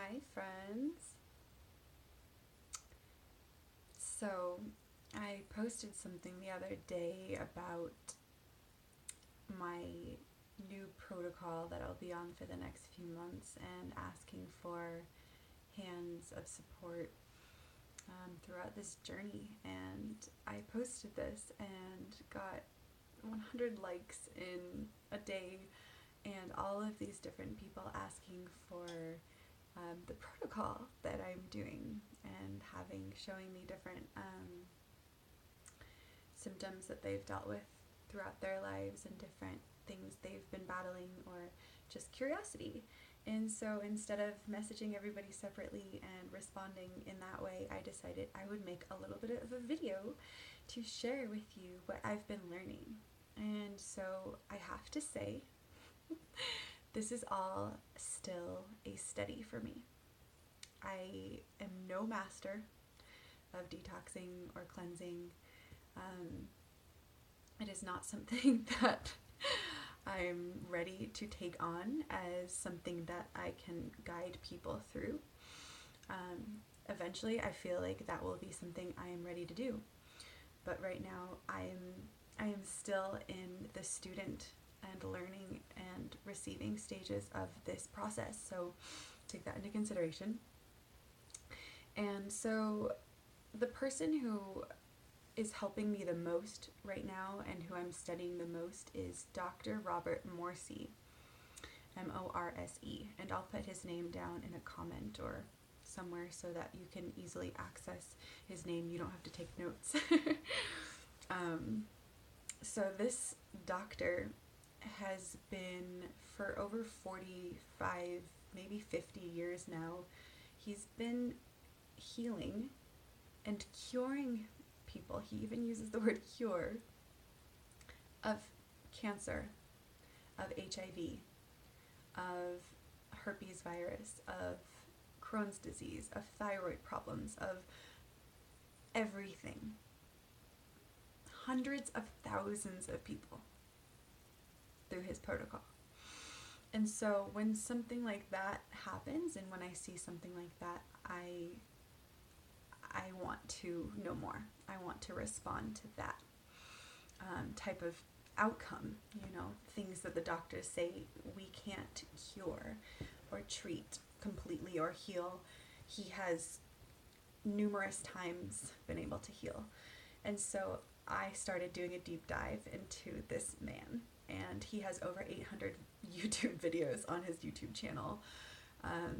Hi, friends. So, I posted something the other day about my new protocol that I'll be on for the next few months and asking for hands of support throughout this journey. And I posted this and got 100 likes in a day, and all of these different people asking for the protocol that I'm doing and showing me different symptoms that they've dealt with throughout their lives and different things they've been battling, or just curiosity. And so instead of messaging everybody separately and responding in that way, I decided I would make a little bit of a video to share with you what I've been learning. And so I have to say, this is all still a study for me. I am no master of detoxing or cleansing. It is not something that I'm ready to take on as something that I can guide people through. Eventually, I feel like that will be something I am ready to do. But right now, I am still in the student and learning and receiving stages of this process. So take that into consideration. And so the person who is helping me the most right now and who I'm studying the most is Dr. Robert Morse, Morse, and I'll put his name down in a comment or somewhere so that you can easily access his name. You don't have to take notes. So this doctor has been for over 45, maybe 50 years now. He's been healing and curing people. He even uses the word cure, of cancer, of HIV, of herpes virus, of Crohn's disease, of thyroid problems, of everything. Hundreds of thousands of people through his protocol. And so when something like that happens, and when I see something like that, I want to know more. I want to respond to that type of outcome, things that the doctors say we can't cure or treat completely or heal. He has numerous times been able to heal. And so I started doing a deep dive into this man, and he has over 800 YouTube videos on his YouTube channel.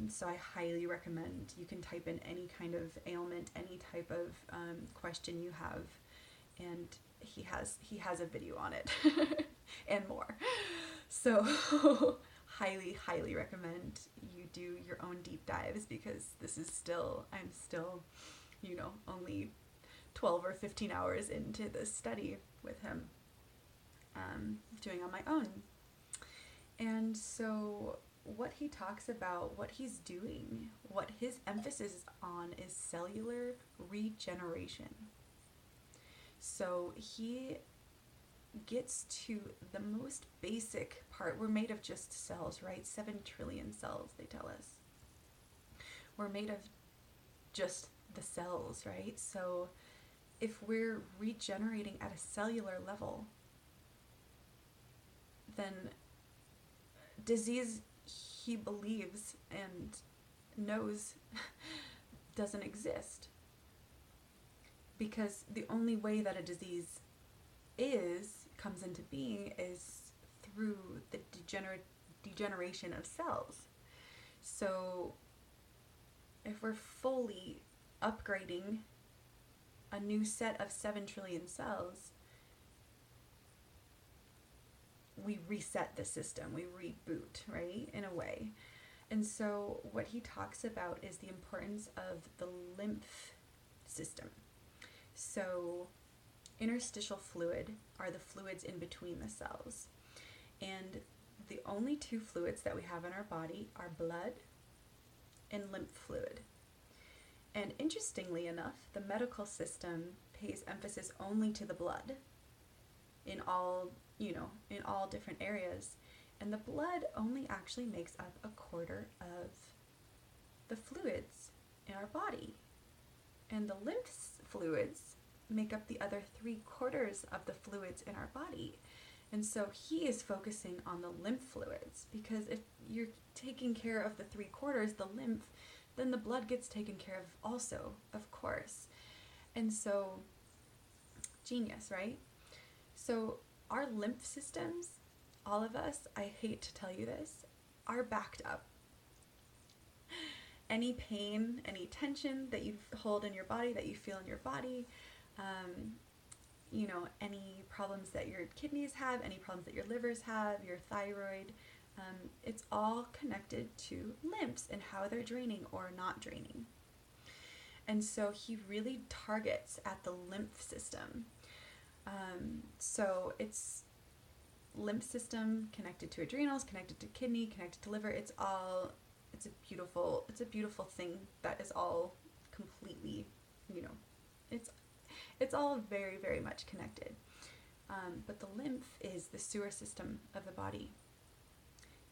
So I highly recommend you can type in any kind of ailment, any type of question you have, and he has a video on it and more. So highly recommend you do your own deep dives, because I'm still only 12 or 15 hours into this study with him, doing on my own. And so what he talks about, what he's doing, what his emphasis is on is cellular regeneration. So he gets to the most basic part. We're made of just cells, right? 7 trillion cells, they tell us. We're made of just the cells, right? So if we're regenerating at a cellular level, then disease, he believes and knows, doesn't exist. Because the only way that a disease comes into being is through the degeneration of cells. So if we're fully upgrading a new set of 7 trillion cells, we reset the system, we reboot, right, in a way. And so what he talks about is the importance of the lymph system. So interstitial fluid are the fluids in between the cells. And the only two fluids that we have in our body are blood and lymph fluid. And interestingly enough, the medical system pays emphasis only to the blood in all different areas. And the blood only actually makes up a quarter of the fluids in our body. And the lymph fluids make up the other 3/4 of the fluids in our body. And so he is focusing on the lymph fluids, because if you're taking care of the 3/4, the lymph, then the blood gets taken care of also, of course. And so, genius, right? So our lymph systems, all of us, I hate to tell you this, are backed up. Any pain, any tension that you hold in your body, that you feel in your body, any problems that your kidneys have, any problems that your livers have, your thyroid, it's all connected to lymphs and how they're draining or not draining. And so he really targets at the lymph system. So it's lymph system connected to adrenals, connected to kidney, connected to liver. It's a beautiful thing that is all completely, it's all very, very much connected. But the lymph is the sewer system of the body.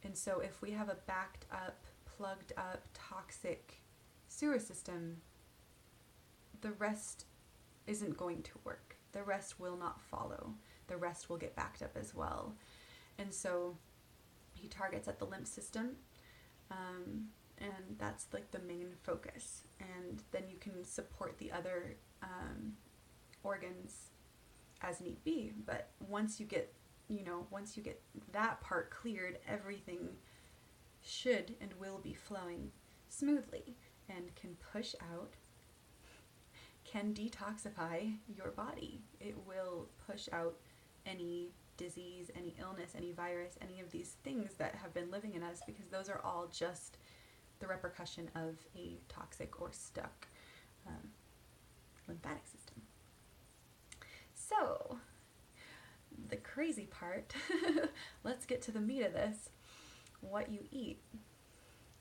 And so if we have a backed up, plugged up, toxic sewer system, the rest isn't going to work. The rest will not follow. The rest will get backed up as well. And so he targets at the lymph system, and that's like the main focus. And then you can support the other organs as need be. But once you get that part cleared, everything should and will be flowing smoothly and can push out, can detoxify your body. It will push out any disease, any illness, any virus, any of these things that have been living in us, because those are all just the repercussion of a toxic or stuck lymphatic system. So, the crazy part, let's get to the meat of this. What you eat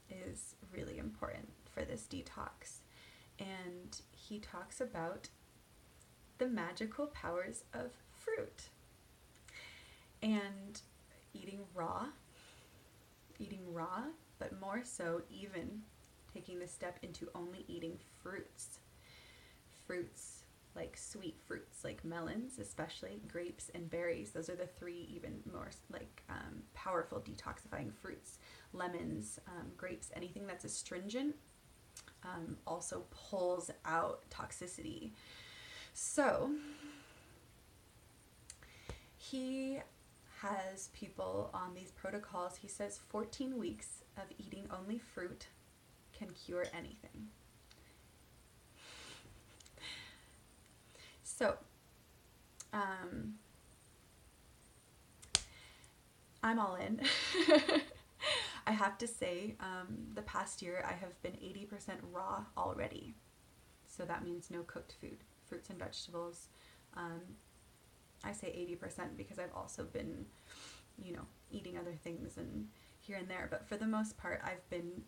is really important for this detox. And he talks about the magical powers of fruit. And eating raw, but more so even taking the step into only eating fruits. Fruits like sweet fruits, like melons, especially grapes and berries. Those are the 3 even more powerful detoxifying fruits. Lemons, grapes, anything that's astringent also pulls out toxicity. So he has people on these protocols. He says 14 weeks of eating only fruit can cure anything. So, I'm all in. I have to say, the past year I have been 80% raw already. So that means no cooked food, fruits and vegetables. I say 80% because I've also been, eating other things and here and there. But for the most part, I've been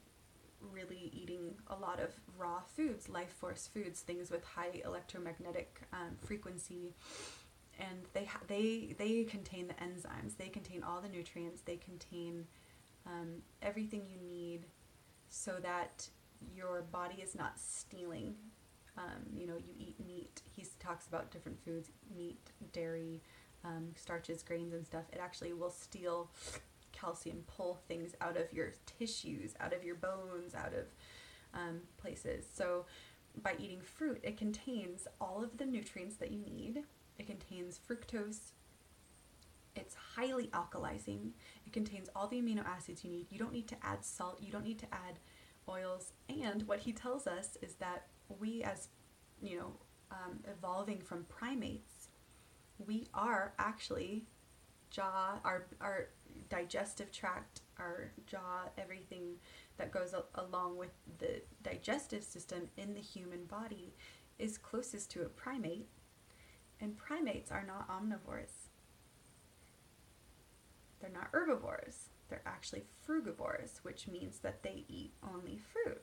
really eating a lot of raw foods, life force foods, things with high electromagnetic frequency, and they contain the enzymes, they contain all the nutrients, they contain everything you need so that your body is not stealing. You eat meat. He talks about different foods, meat, dairy, starches, grains, and stuff. It actually will steal calcium, pull things out of your tissues, out of your bones, out of places. So by eating fruit, it contains all of the nutrients that you need. It contains fructose. It's highly alkalizing. It contains all the amino acids you need. You don't need to add salt. You don't need to add oils. And what he tells us is that we, as evolving from primates, we are actually our digestive tract, our jaw, everything that goes along with the digestive system in the human body is closest to a primate, and primates are not omnivores. They're not herbivores. They're actually frugivores, which means that they eat only fruit.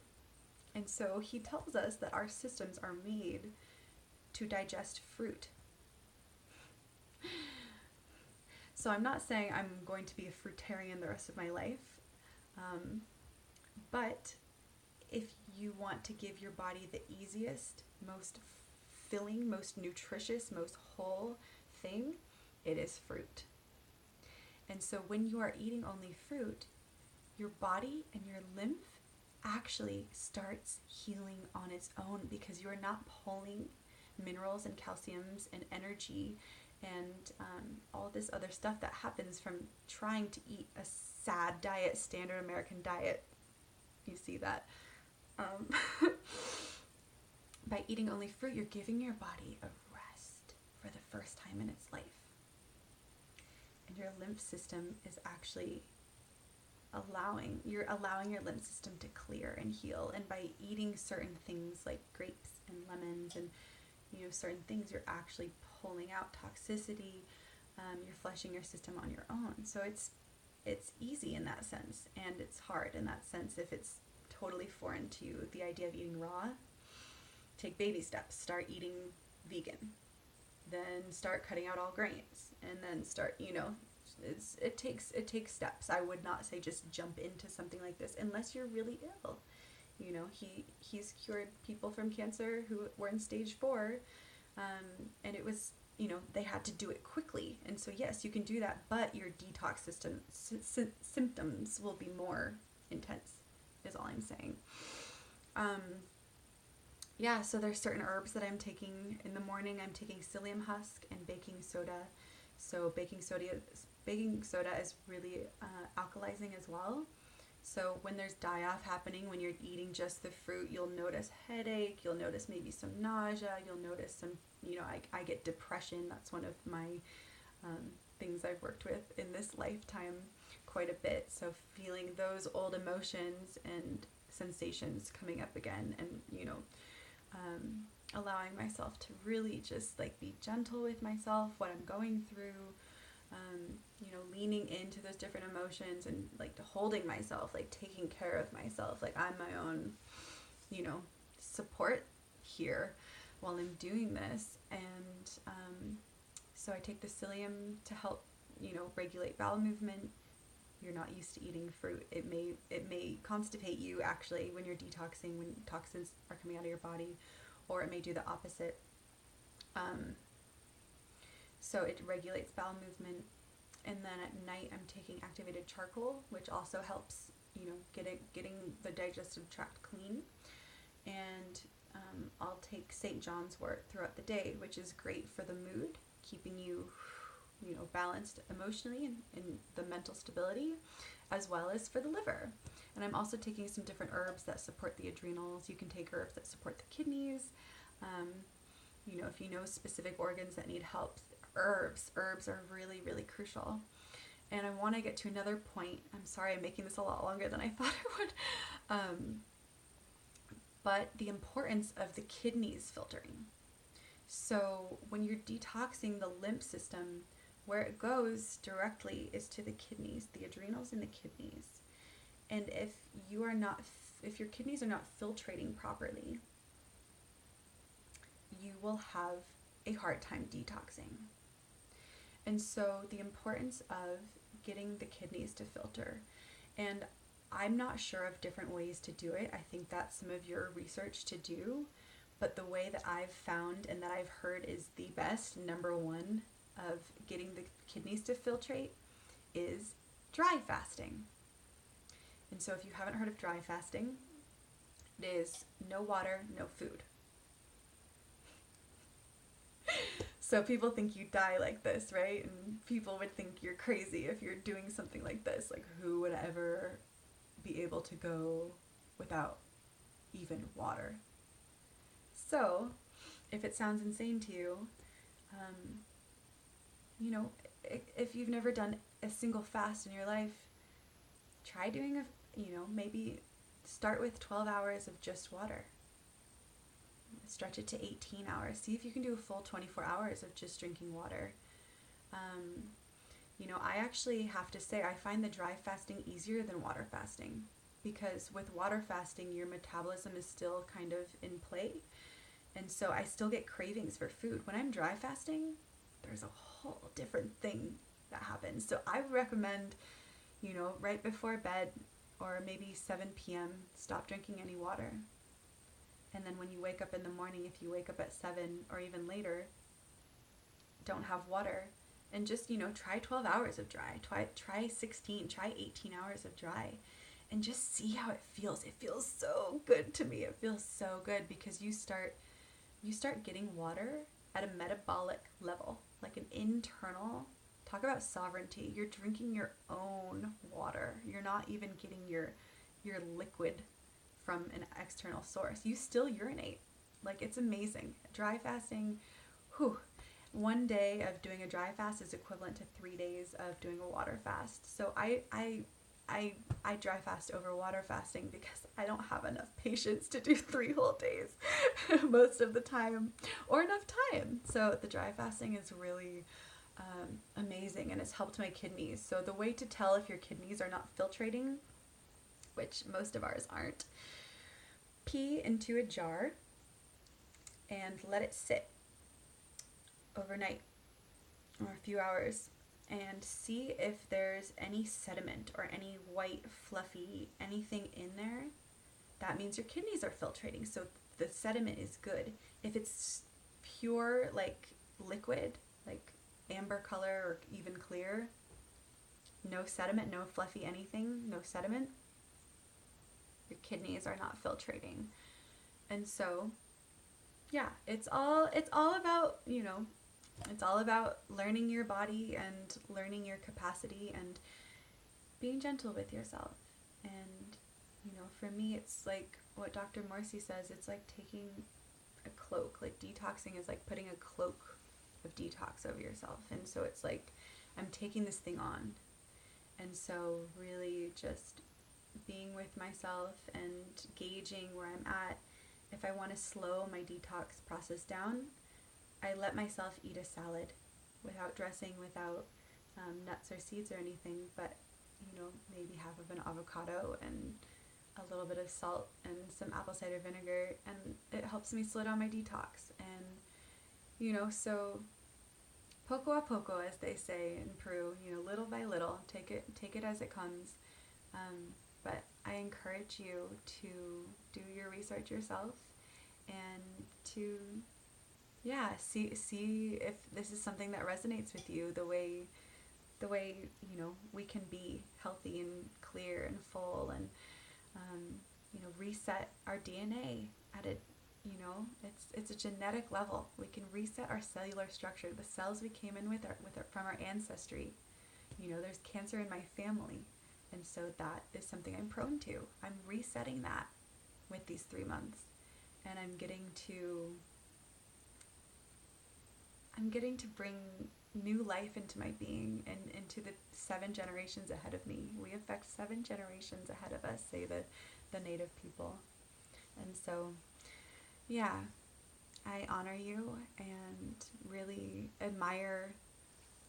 And so he tells us that our systems are made to digest fruit. So I'm not saying I'm going to be a fruitarian the rest of my life, but if you want to give your body the easiest, most filling, most nutritious, most whole thing, it is fruit. And so when you are eating only fruit, your body and your lymph actually starts healing on its own, because you are not pulling minerals and calciums and energy and all this other stuff that happens from trying to eat a sad diet, standard American diet. You see that? By eating only fruit, you're giving your body a rest for the first time in its life. And your lymph system is actually allowing your lymph system to clear and heal. And by eating certain things like grapes and lemons and certain things, you're actually pulling out toxicity. You're flushing your system on your own. So it's easy in that sense, and it's hard in that sense if it's totally foreign to you. The idea of eating raw, take baby steps. Start eating vegan, then start cutting out all grains, and then start, it takes steps. I would not say just jump into something like this unless you're really ill. He's cured people from cancer who were in stage 4, and it was, they had to do it quickly. And so yes, you can do that, but your detox system symptoms will be more intense, is all I'm saying. So there's certain herbs that I'm taking in the morning. I'm taking psyllium husk and baking soda. So baking soda is really alkalizing as well. So when there's die-off happening, when you're eating just the fruit, you'll notice headache, you'll notice maybe some nausea, you'll notice some, I get depression. That's one of my things I've worked with in this lifetime quite a bit. So feeling those old emotions and sensations coming up again, and, allowing myself to really just be gentle with myself, what I'm going through, leaning into those different emotions and holding myself, taking care of myself. I'm my own, support here while I'm doing this. And so I take the psyllium to help, regulate bowel movement. You're not used to eating fruit. It may constipate you actually when you're detoxing, when toxins are coming out of your body, or it may do the opposite. So it regulates bowel movement. And then at night I'm taking activated charcoal, which also helps, getting the digestive tract clean. And I'll take St. John's wort throughout the day, which is great for the mood, keeping you, balanced emotionally and the mental stability, as well as for the liver. And I'm also taking some different herbs that support the adrenals. You can take herbs that support the kidneys. If you know specific organs that need help, herbs are really, really crucial. And I want to get to another point. I'm sorry, I'm making this a lot longer than I thought I would. But the importance of the kidneys filtering. So when you're detoxing the lymph system, where it goes directly is to the kidneys, the adrenals and the kidneys. And if your kidneys are not filtrating properly, you will have a hard time detoxing. And so the importance of getting the kidneys to filter, and I'm not sure of different ways to do it. I think that's some of your research to do, but the way that I've found and that I've heard is the best, number one, of getting the kidneys to filtrate is dry fasting. And so if you haven't heard of dry fasting, it is no water, no food. So people think you die like this, right? And people would think you're crazy if you're doing something like this. Who would ever be able to go without even water? So if it sounds insane to you, if you've never done a single fast in your life, try doing maybe start with 12 hours of just water. Stretch it to 18 hours. See if you can do a full 24 hours of just drinking water. I actually have to say I find the dry fasting easier than water fasting, because with water fasting your metabolism is still kind of in play, and so I still get cravings for food. When I'm dry fasting, there's a whole different thing that happens. So I recommend, right before bed, or maybe 7 p.m., stop drinking any water. And then when you wake up in the morning, if you wake up at 7 or even later, don't have water. And just, try 12 hours of dry. Try 16, try 18 hours of dry. And just see how it feels. It feels so good to me. It feels so good because you start getting water at a metabolic level, like an internal. Talk about sovereignty. You're drinking your own water. You're not even getting your liquid from an external source. You still urinate. Like, it's amazing. Dry fasting, whew. One day of doing a dry fast is equivalent to 3 days of doing a water fast. So I dry fast over water fasting because I don't have enough patience to do 3 whole days most of the time, or enough time. So the dry fasting is really amazing, and it's helped my kidneys. So the way to tell if your kidneys are not filtrating, which most of ours aren't, pee into a jar and let it sit overnight or a few hours, and see if there's any sediment or any white fluffy anything in there. That means your kidneys are filtrating, so the sediment is good. If it's pure, like liquid, like amber color or even clear, no sediment, no fluffy anything, no sediment, your kidneys are not filtrating. And so yeah, it's all about, it's all about learning your body and learning your capacity and being gentle with yourself. And, for me, it's like what Dr. Morse says, it's like taking a cloak. Like, detoxing is like putting a cloak of detox over yourself. And so it's like, I'm taking this thing on. And so really just being with myself and gauging where I'm at. If I want to slow my detox process down, I let myself eat a salad without dressing, without nuts or seeds or anything, but, maybe half of an avocado and a little bit of salt and some apple cider vinegar, and it helps me slow down my detox. And, so poco a poco, as they say in Peru, little by little, take it as it comes. But I encourage you to do your research yourself and to, see if this is something that resonates with you, the way, we can be healthy and clear and full and, reset our DNA at a, it's a genetic level. We can reset our cellular structure, the cells we came in with from our ancestry. There's cancer in my family. And so that is something I'm prone to. I'm resetting that with these 3 months. And I'm getting to bring new life into my being and into the 7 generations ahead of me. We affect 7 generations ahead of us, say the native people. And so, yeah, I honor you and really admire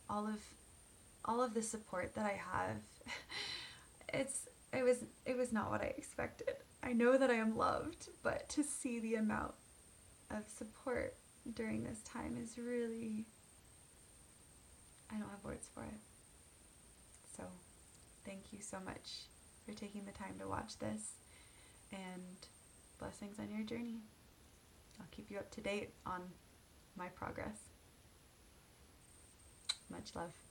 all of the support that I have. It was not what I expected. I know that I am loved, but to see the amount of support during this time is really, I don't have words for it. So thank you so much for taking the time to watch this, and blessings on your journey. I'll keep you up to date on my progress. Much love.